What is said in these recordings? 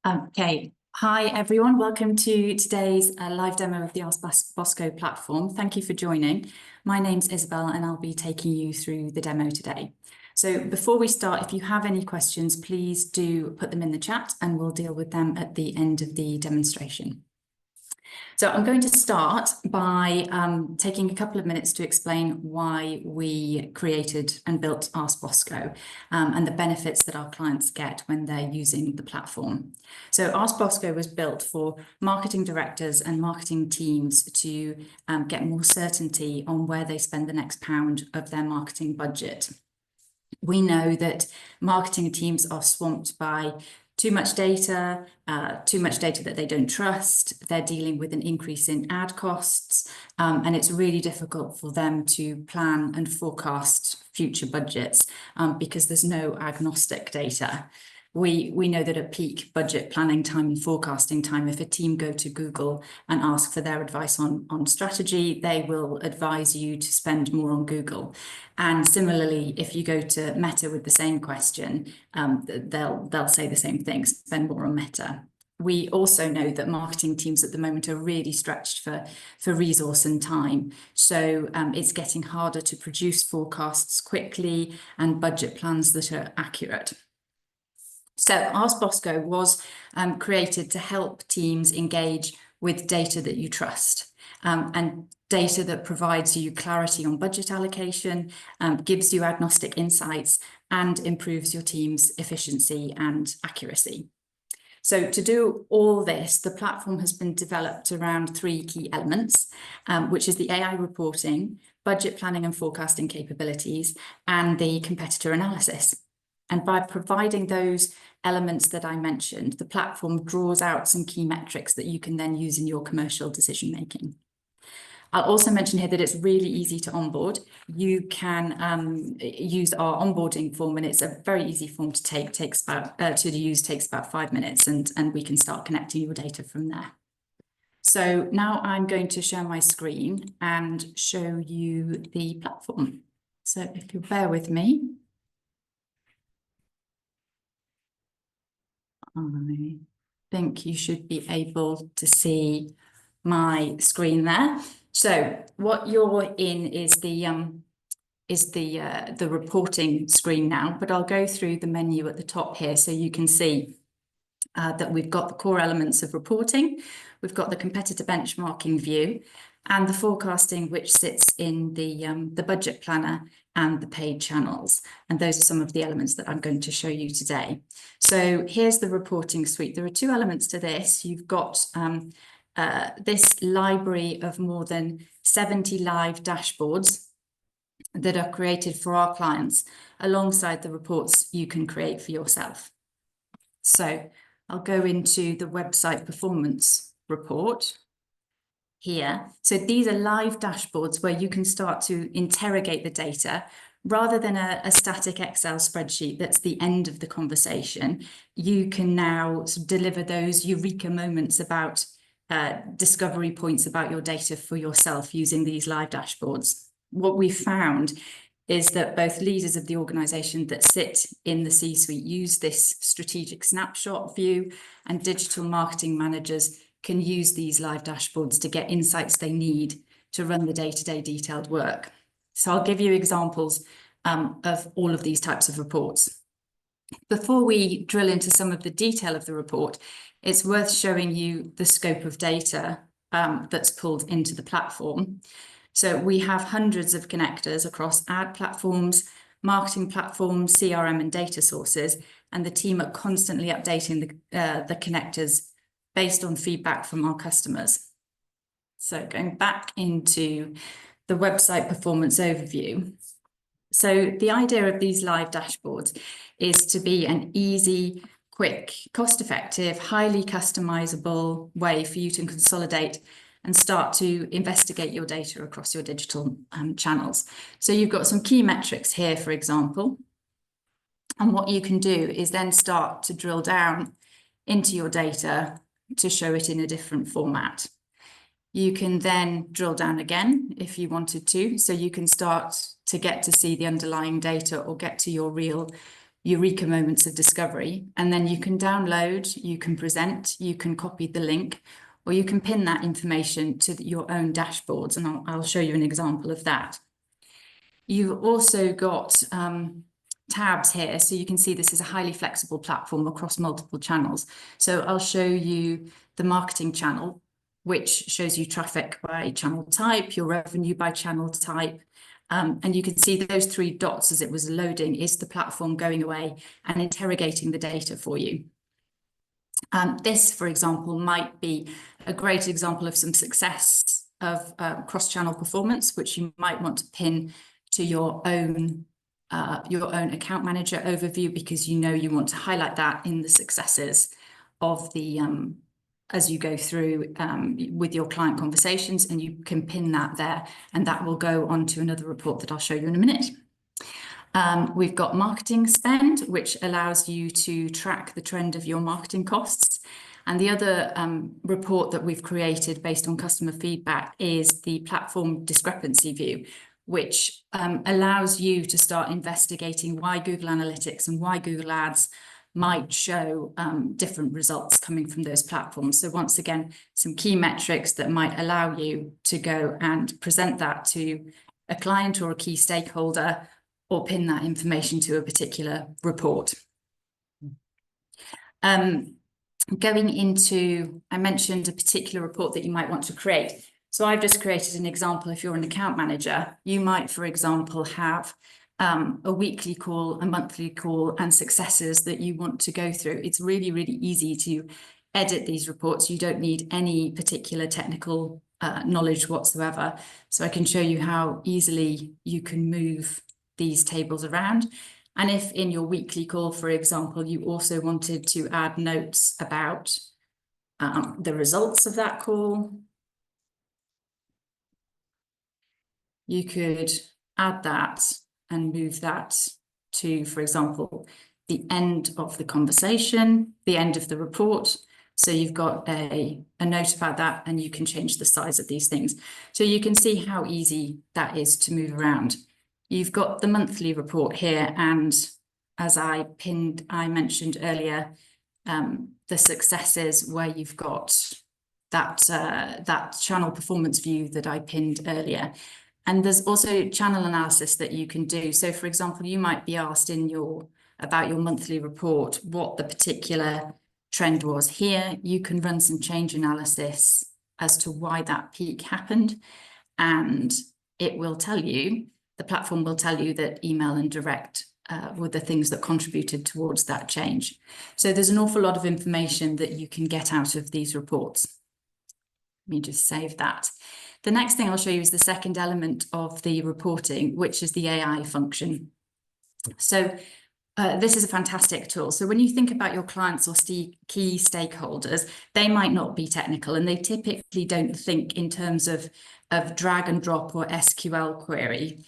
Okay. Hi, everyone. Welcome to today's live demo of the ASK BOSCO platform. Thank you for joining. My name's Isobel and I'll be taking you through the demo today. So before we start, if you have any questions, please do put them in the chat and we'll deal with them at the end of the demonstration. So I'm going to start by taking a couple of minutes to explain why we created and built ASK BOSCO and the benefits that our clients get when they're using the platform. So ASK BOSCO was built for marketing directors and marketing teams to get more certainty on where they spend the next pound of their marketing budget. We know that marketing teams are swamped by too much data that they don't trust. They're dealing with an increase in ad costs, and it's really difficult for them to plan and forecast future budgets because there's no agnostic data. We know that at peak budget planning time and forecasting time, if a team go to Google and ask for their advice on strategy, they will advise you to spend more on Google. And similarly, if you go to Meta with the same question, they'll say the same thing, spend more on Meta. We also know that marketing teams at the moment are really stretched for resource and time. So it's getting harder to produce forecasts quickly and budget plans that are accurate. So ASK BOSCO was created to help teams engage with data that you trust and data that provides you clarity on budget allocation, gives you agnostic insights, and improves your team's efficiency and accuracy. So to do all this, the platform has been developed around three key elements, which is the AI reporting, budget planning and forecasting capabilities, and the competitor analysis. And by providing those elements that I mentioned, the platform draws out some key metrics that you can then use in your commercial decision making. I'll also mention here that it's really easy to onboard. You can use our onboarding form, and it's a very easy form to take. Takes about 5 minutes, and we can start connecting your data from there. So now I'm going to share my screen and show you the platform. So if you'll bear with me. I think you should be able to see my screen there. So what you're in is the reporting screen now, but I'll go through the menu at the top here so you can see that we've got the core elements of reporting, we've got the competitor benchmarking view, and the forecasting, which sits in the budget planner and the paid channels. And those are some of the elements that I'm going to show you today. So here's the reporting suite. There are two elements to this. You've got this library of more than 70 live dashboards that are created for our clients alongside the reports you can create for yourself. So I'll go into the website performance report here. So these are live dashboards where you can start to interrogate the data rather than a static Excel spreadsheet that's the end of the conversation. You can now sort of deliver those eureka moments about discovery points about your data for yourself using these live dashboards. What we've found is that both leaders of the organization that sit in the C-suite use this strategic snapshot view, and digital marketing managers can use these live dashboards to get insights they need to run the day-to-day detailed work. So I'll give you examples of all of these types of reports. Before we drill into some of the detail of the report, it's worth showing you the scope of data that's pulled into the platform. So we have hundreds of connectors across ad platforms, marketing platforms, CRM and data sources, and the team are constantly updating the connectors based on feedback from our customers. So going back into the website performance overview. So the idea of these live dashboards is to be an easy, quick, cost-effective, highly customizable way for you to consolidate and start to investigate your data across your digital channels. So you've got some key metrics here, for example. And what you can do is then start to drill down into your data to show it in a different format. You can then drill down again if you wanted to. So you can start to get to see the underlying data or get to your real eureka moments of discovery. And then you can download, you can present, you can copy the link, or you can pin that information to your own dashboards. And I'll show you an example of that. You've also got tabs here, so you can see this is a highly flexible platform across multiple channels. So I'll show you the marketing channel, which shows you traffic by channel type, your revenue by channel type. And you can see those 3 dots as it was loading is the platform going away and interrogating the data for you. This, for example, might be a great example of some success of cross-channel performance, which you might want to pin to your own account manager overview, because you want to highlight that in the successes of the as you go through with your client conversations, and you can pin that there, and that will go on to another report that I'll show you in a minute. We've got marketing spend, which allows you to track the trend of your marketing costs. And the other report that we've created based on customer feedback is the platform discrepancy view, which allows you to start investigating why Google Analytics and why Google Ads might show different results coming from those platforms. So once again, some key metrics that might allow you to go and present that to a client or a key stakeholder, or pin that information to a particular report. Going into, I mentioned a particular report that you might want to create. So I've just created an example. If you're an account manager, you might, for example, have a weekly call, a monthly call, and successes that you want to go through. It's really, really easy to edit these reports. You don't need any particular technical knowledge whatsoever. So I can show you how easily you can move these tables around. And if in your weekly call, for example, you also wanted to add notes about the results of that call, you could add that and move that to, for example, the end of the conversation, the end of the report. So you've got a note about that, and you can change the size of these things. So you can see how easy that is to move around. You've got the monthly report here, and as I mentioned earlier, the successes where you've got that channel performance view that I pinned earlier. And there's also channel analysis that you can do. So, for example, you might be asked about your monthly report what the particular trend was. Here, you can run some change analysis as to why that peak happened, and it will tell you. The platform will tell you that email and direct were the things that contributed towards that change. So there's an awful lot of information that you can get out of these reports. Let me just save that. The next thing I'll show you is the second element of the reporting, which is the AI function. So this is a fantastic tool. So when you think about your clients or key stakeholders, they might not be technical, and they typically don't think in terms of drag and drop or SQL query.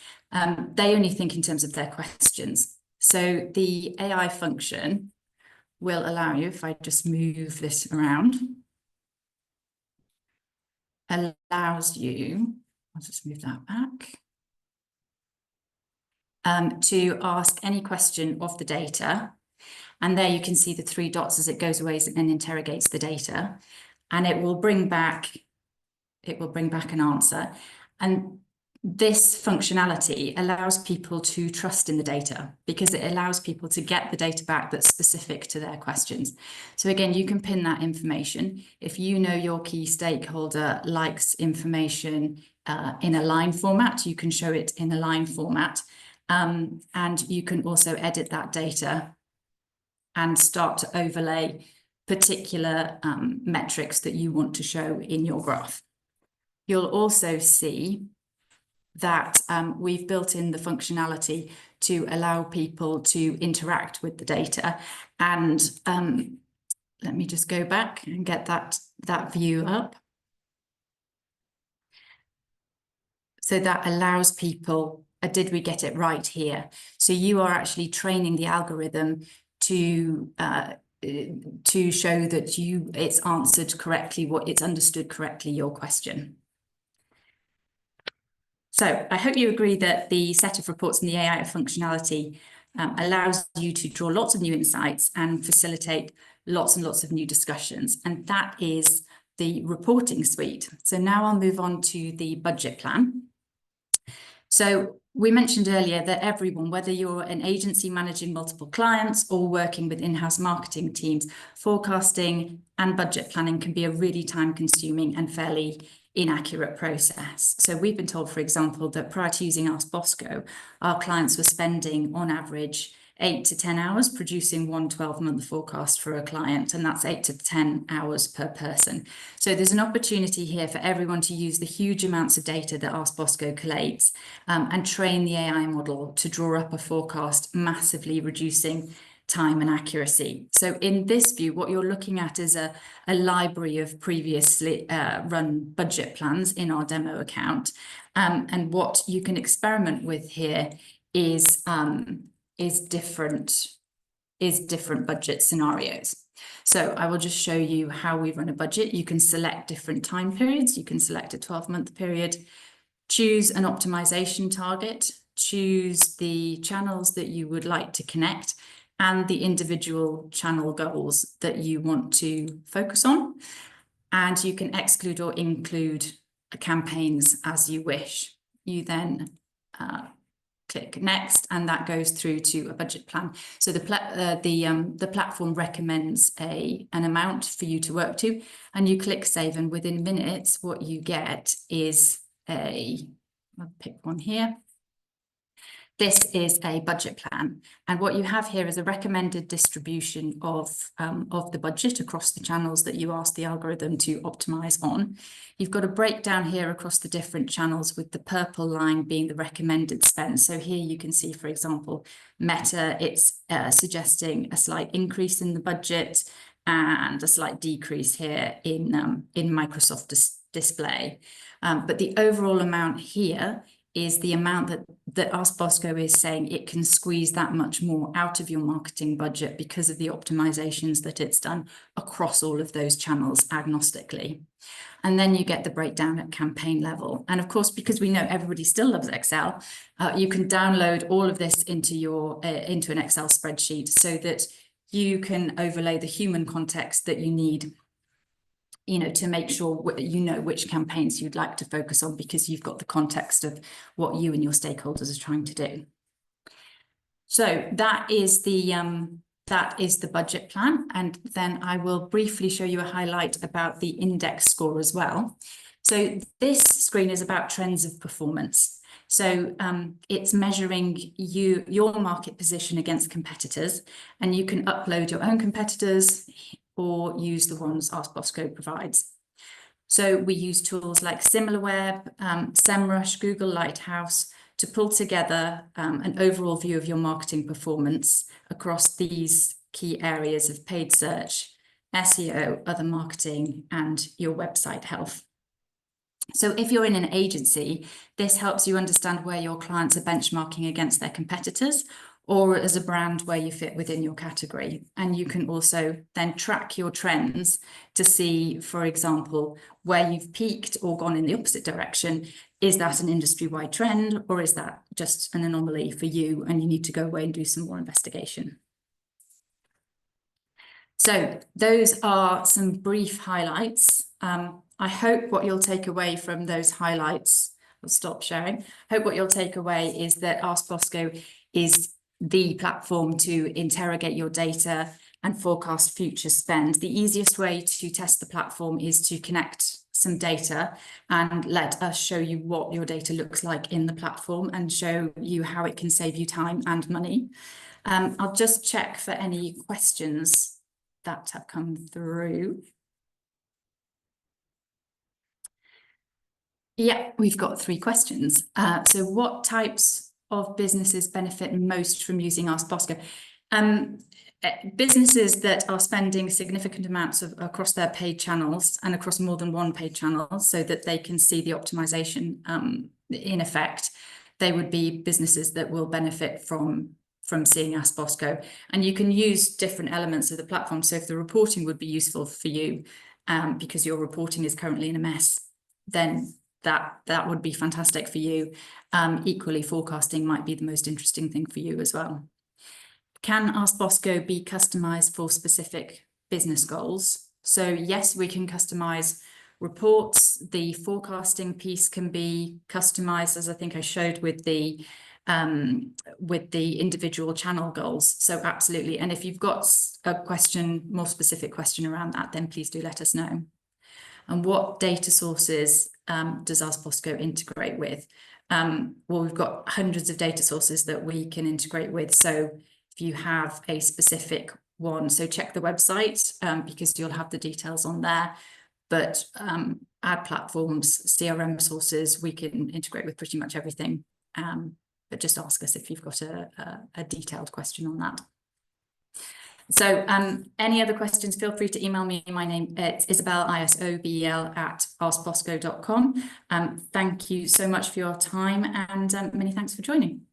They only think in terms of their questions. So the AI function will allow you, if I just move this around, allows you, I'll just move that back, to ask any question of the data. And there you can see the 3 dots as it goes away and interrogates the data, and it will bring back an answer. And this functionality allows people to trust in the data, because it allows people to get the data back that's specific to their questions. So again, you can pin that information. If you know your key stakeholder likes information in a line format, you can show it in a line format. And you can also edit that data and start to overlay particular metrics that you want to show in your graph. You'll also see that we've built in the functionality to allow people to interact with the data. And let me just go back and get that view up. So that allows people, did we get it right here? So you are actually training the algorithm to show that it's answered correctly, it's understood correctly your question. So I hope you agree that the set of reports and the AI functionality allows you to draw lots of new insights and facilitate lots and lots of new discussions. And that is the reporting suite. So now I'll move on to the budget plan. So we mentioned earlier that everyone, whether you're an agency managing multiple clients or working with in-house marketing teams, forecasting and budget planning can be a really time-consuming and fairly inaccurate process. So we've been told, for example, that prior to using ASK BOSCO, our clients were spending on average 8 to 10 hours producing one 12-month forecast for a client, and that's 8 to 10 hours per person. So there's an opportunity here for everyone to use the huge amounts of data that ASK BOSCO collates and train the AI model to draw up a forecast, massively reducing time and accuracy. So in this view, what you're looking at is a library of previously run budget plans in our demo account. And what you can experiment with here is different budget scenarios. So I will just show you how we run a budget. You can select different time periods. You can select a 12-month period, choose an optimization target, choose the channels that you would like to connect, and the individual channel goals that you want to focus on. And you can exclude or include campaigns as you wish. You then click next, and that goes through to a budget plan. So the platform recommends an amount for you to work to, and you click save, and within minutes what you get is I'll pick one here. This is a budget plan, and what you have here is a recommended distribution of the budget across the channels that you ask the algorithm to optimize on. You've got a breakdown here across the different channels, with the purple line being the recommended spend. So here you can see, for example, Meta, it's suggesting a slight increase in the budget and a slight decrease here in Microsoft Display. But the overall amount here is the amount that ASK BOSCO is saying it can squeeze that much more out of your marketing budget because of the optimizations that it's done across all of those channels agnostically. And then you get the breakdown at campaign level. And of course, because we know everybody still loves Excel, you can download all of this into an Excel spreadsheet so that you can overlay the human context that you need, to make sure you know which campaigns you'd like to focus on, because you've got the context of what you and your stakeholders are trying to do. So that is the budget plan, and then I will briefly show you a highlight about the index score as well. So this screen is about trends of performance. So it's measuring your market position against competitors, and you can upload your own competitors or use the ones ASK BOSCO provides. So we use tools like SimilarWeb, SEMrush, Google Lighthouse to pull together an overall view of your marketing performance across these key areas of paid search, SEO, other marketing, and your website health. So if you're in an agency, this helps you understand where your clients are benchmarking against their competitors, or as a brand where you fit within your category. And you can also then track your trends to see, for example, where you've peaked or gone in the opposite direction. Is that an industry-wide trend, or is that just an anomaly for you and you need to go away and do some more investigation? So those are some brief highlights. I hope what you'll take away from those highlights, I'll stop sharing. Hope what you'll take away is that ASK BOSCO is the platform to interrogate your data and forecast future spend. The easiest way to test the platform is to connect some data and let us show you what your data looks like in the platform and show you how it can save you time and money. I'll just check for any questions that have come through. Yeah, we've got 3 questions. So what types of businesses benefit most from using ASK BOSCO? Businesses that are spending significant amounts across their paid channels and across more than one paid channel, so that they can see the optimization in effect. They would be businesses that will benefit from seeing ASK BOSCO. And you can use different elements of the platform. So if the reporting would be useful for you because your reporting is currently in a mess, then that would be fantastic for you. Equally, forecasting might be the most interesting thing for you as well. Can Ask Bosco be customized for specific business goals? So yes, we can customize reports. The forecasting piece can be customized, as I think I showed with the individual channel goals. So absolutely. And if you've got a question, more specific question around that, then please do let us know. And what data sources does Ask Bosco integrate with? Well, we've got hundreds of data sources that we can integrate with. So if you have a specific one, so check the website because you'll have the details on there. But ad platforms, CRM sources, we can integrate with pretty much everything. But just ask us if you've got a detailed question on that. So any other questions, feel free to email me. My name is Isobel, Isobel @askbosco.com. Thank you so much for your time, and many thanks for joining.